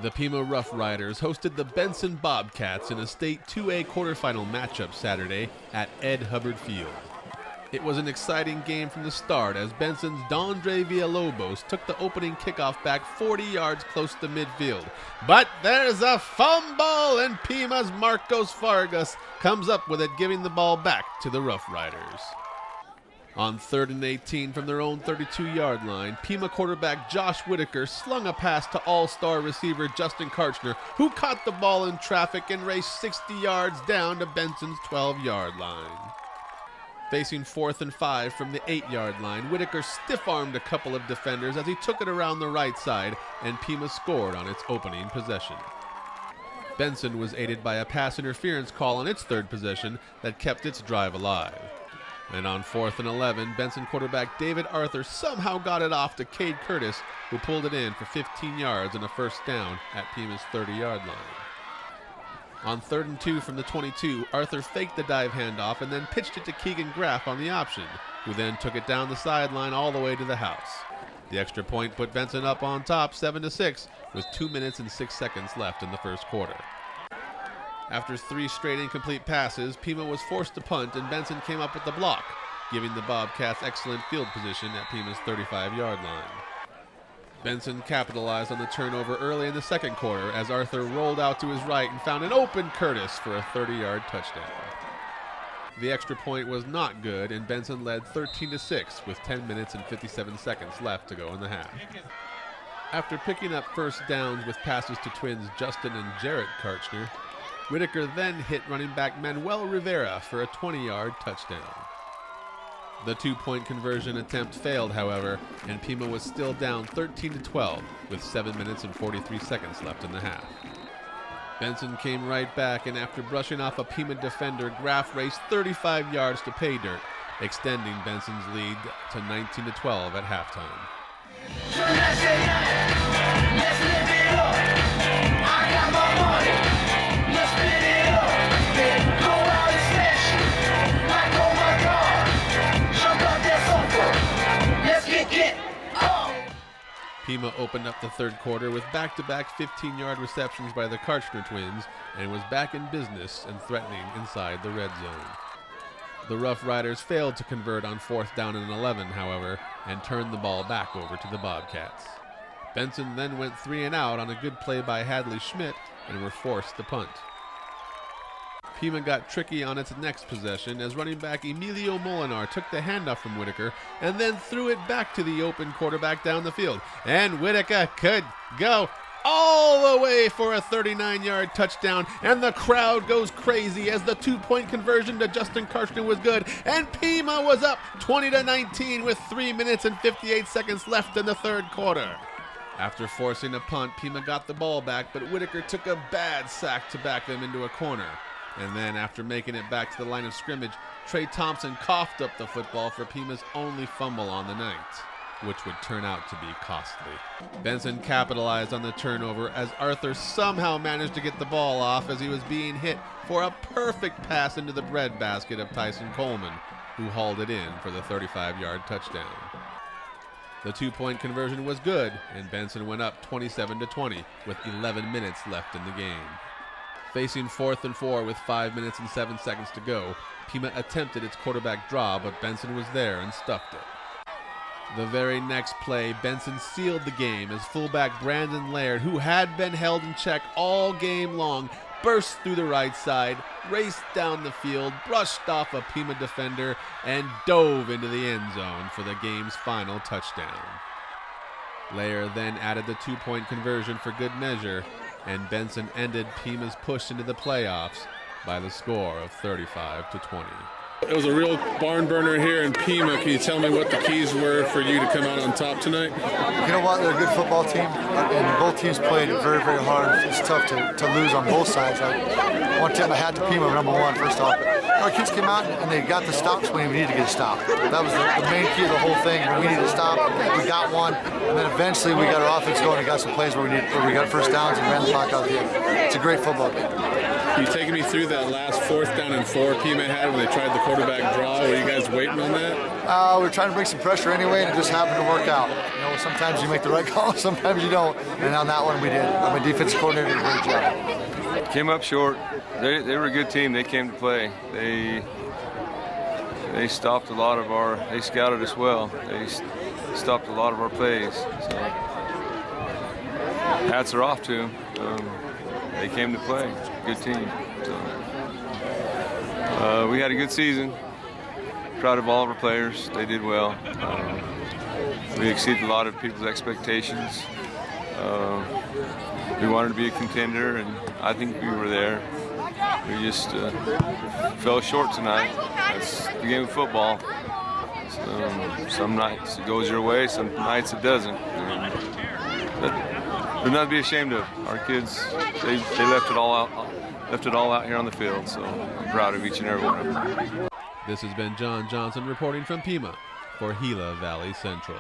The Pima Roughriders hosted the Benson Bobcats in a state 2A quarterfinal matchup Saturday at Ed Hubbard Field. It was an exciting game from the start as Benson's Dondre Villalobos took the opening kickoff back 40 yards close to midfield. But there's a fumble and Pima's Marcos Vargas comes up with it, giving the ball back to the Roughriders. On 3rd and 18 from their own 32-yard line, Pima quarterback Josh Whitaker slung a pass to all-star receiver Justin Karchner, who caught the ball in traffic and raced 60 yards down to Benson's 12-yard line. Facing 4th and 5 from the 8-yard line, Whitaker stiff-armed a couple of defenders as he took it around the right side, and Pima scored on its opening possession. Benson was aided by a pass interference call on its third possession that kept its drive alive. And on 4th and 11, Benson quarterback David Arthur somehow got it off to Cade Curtis, who pulled it in for 15 yards and a first down at Pima's 30-yard line. On 3rd and 2 from the 22, Arthur faked the dive handoff and then pitched it to Keegan Graff on the option, who then took it down the sideline all the way to the house. The extra point put Benson up on top 7-6 with 2 minutes and 6 seconds left in the first quarter. After 3 straight incomplete passes, Pima was forced to punt and Benson came up with the block, giving the Bobcats excellent field position at Pima's 35-yard line. Benson capitalized on the turnover early in the second quarter as Arthur rolled out to his right and found an open Curtis for a 30-yard touchdown. The extra point was not good and Benson led 13-6 with 10 minutes and 57 seconds left to go in the half. After picking up first downs with passes to twins Justin and Jarrett Karchner, Whitaker then hit running back Manuel Rivera for a 20-yard touchdown. The 2-point conversion attempt failed, however, and Pima was still down 13-12 with 7 minutes and 43 seconds left in the half. Benson came right back, and after brushing off a Pima defender, Graff raced 35 yards to pay dirt, extending Benson's lead to 19-12 at halftime. Pima opened up the third quarter with back-to-back 15-yard receptions by the Karchner twins and was back in business and threatening inside the red zone. The Roughriders failed to convert on 4th down and 11, however, and turned the ball back over to the Bobcats. Benson then went 3 and out on a good play by Hadley Schmidt and were forced to punt. Pima got tricky on its next possession as running back Emilio Molinar took the handoff from Whitaker and then threw it back to the open quarterback down the field. And Whitaker could go all the way for a 39-yard touchdown, and the crowd goes crazy as the 2-point conversion to Justin Karchner was good, and Pima was up 20-19 with 3 minutes and 58 seconds left in the third quarter. After forcing a punt, Pima got the ball back, but Whitaker took a bad sack to back them into a corner. And then after making it back to the line of scrimmage, Trey Thompson coughed up the football for Pima's only fumble on the night, which would turn out to be costly. Benson capitalized on the turnover as Arthur somehow managed to get the ball off as he was being hit for a perfect pass into the breadbasket of Tyson Coleman, who hauled it in for the 35-yard touchdown. The 2-point conversion was good, and Benson went up 27-20 with 11 minutes left in the game. Facing 4th and 4 with 5 minutes and 7 seconds to go, Pima attempted its quarterback draw, but Benson was there and stuffed it. The very next play, Benson sealed the game as fullback Brandon Laird, who had been held in check all game long, burst through the right side, raced down the field, brushed off a Pima defender, and dove into the end zone for the game's final touchdown. Laird then added the 2-point conversion for good measure, and Benson ended Pima's push into the playoffs by the score of 35-20. It was a real barn burner here in Pima. Can you tell me what the keys were for you to come out on top tonight? You know what? They're a good football team, and both teams played very, very hard. It's tough to lose on both sides. I want to tip my hat to Pima, number one, first off. Our kids came out and they got the stops when we needed to get a stop. That was the main key of the whole thing. We needed a stop, we got one, and then eventually we got our offense going and got some plays where we got first downs and ran the clock out the end. It's a great football game. You taking me through that last 4th down and 4 Pima had when they tried the quarterback draw? Were you guys waiting on that? We were trying to bring some pressure anyway, and it just happened to work out. You know, sometimes you make the right call, sometimes you don't. And on that one, we did. My defensive coordinator did a great job. Came up short. They were a good team. They came to play. They stopped a lot of our. They scouted us well. They stopped a lot of our plays. So hats are off to them. They came to play. Good team. So we had a good season. Proud of all of our players. They did well. We exceeded a lot of people's expectations. We wanted to be a contender, and I think we were there. We just fell short tonight. That's the game of football. Some nights it goes your way, some nights it doesn't. But there's nothing to be ashamed of. Our kids, they left it all out here on the field. So I'm proud of each and every one of them. This has been John Johnson reporting from Pima for Gila Valley Central.